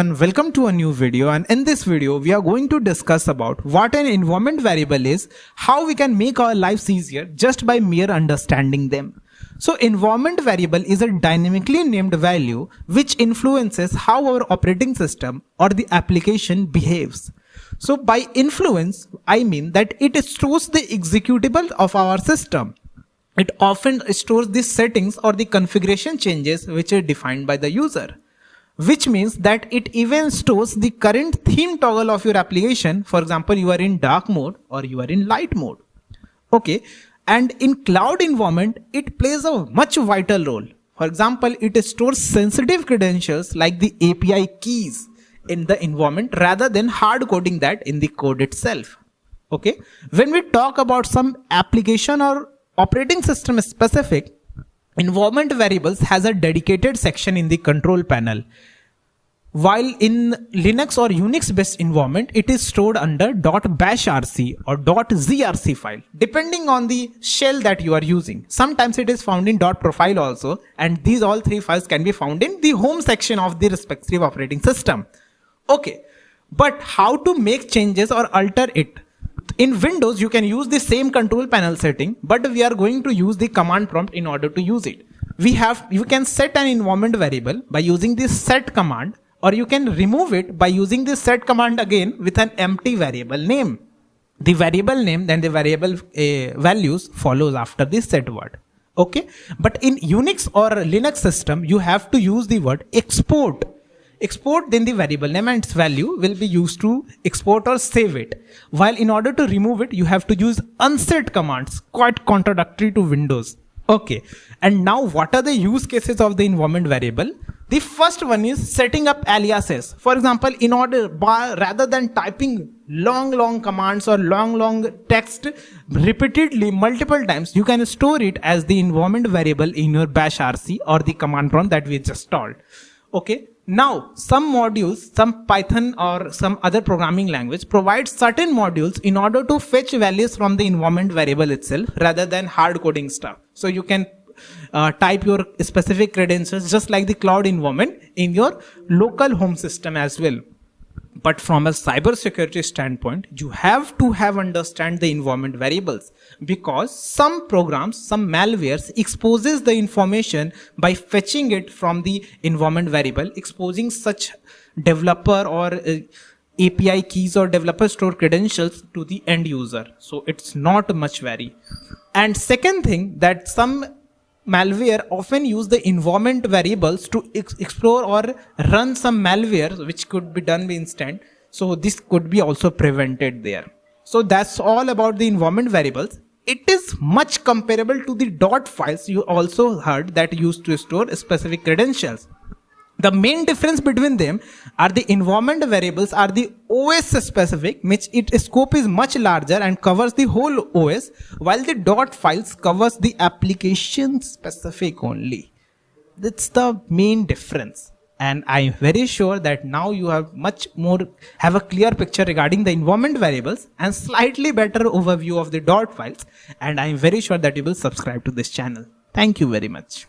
And welcome to a new video, and in this video we are going to discuss about what an environment variable is, how we can make our lives easier just by mere understanding them. So environment variable is a dynamically named value which influences how our operating system or the application behaves. So by influence, I mean that it stores the executable of our system. It often stores the settings or the configuration changes which are defined by the user, which means that it even stores the current theme toggle of your application. For example, you are in dark mode or you are in light mode. Okay. And in cloud environment, it plays a much vital role. For example, it stores sensitive credentials like the API keys in the environment rather than hard coding that in the code itself. Okay. When we talk about some application or operating system specific, environment variables has a dedicated section in the control panel. While in Linux or Unix based environment, it is stored under .bashrc or .zrc file, depending on the shell that you are using. Sometimes it is found in .profile also, and these all three files can be found in the home section of the respective operating system. Okay, but how to make changes or alter it? In Windows, you can use the same control panel setting, but we are going to use the command prompt in order to use it. You can set an environment variable by using the set command, or you can remove it by using the set command again with an empty variable name. The variable name then the variable values follows after the set word. Okay, but in Unix or Linux system, you have to use the word export. Export, then the variable name and its value will be used to export or save it. While in order to remove it, you have to use unset commands, quite contradictory to Windows. Okay, and now what are the use cases of the environment variable? The first one is setting up aliases. For example, in order rather than typing long commands or long text repeatedly multiple times, you can store it as the environment variable in your bashrc or the command prompt that we just told. Okay. Now, some modules, some Python or some other programming language provides certain modules in order to fetch values from the environment variable itself rather than hard coding stuff. So you can type your specific credentials just like the cloud environment in your local home system as well. But from a cybersecurity standpoint, you have to understand the environment variables, because some programs, some malwares exposes the information by fetching it from the environment variable, exposing such developer or API keys or developer stored credentials to the end user. So it's not much vary. And second thing, that some malware often use the environment variables to explore or run some malware which could be done by instant. So this could be also prevented there. So that's all about the environment variables. It is much comparable to the dot files you also heard that used to store specific credentials. The main difference between them are the environment variables are the OS specific, which its scope is much larger and covers the whole OS, while the dot files covers the application specific only. That's the main difference. And I'm very sure that now you have a clear picture regarding the environment variables and slightly better overview of the dot files. And I'm very sure that you will subscribe to this channel. Thank you very much.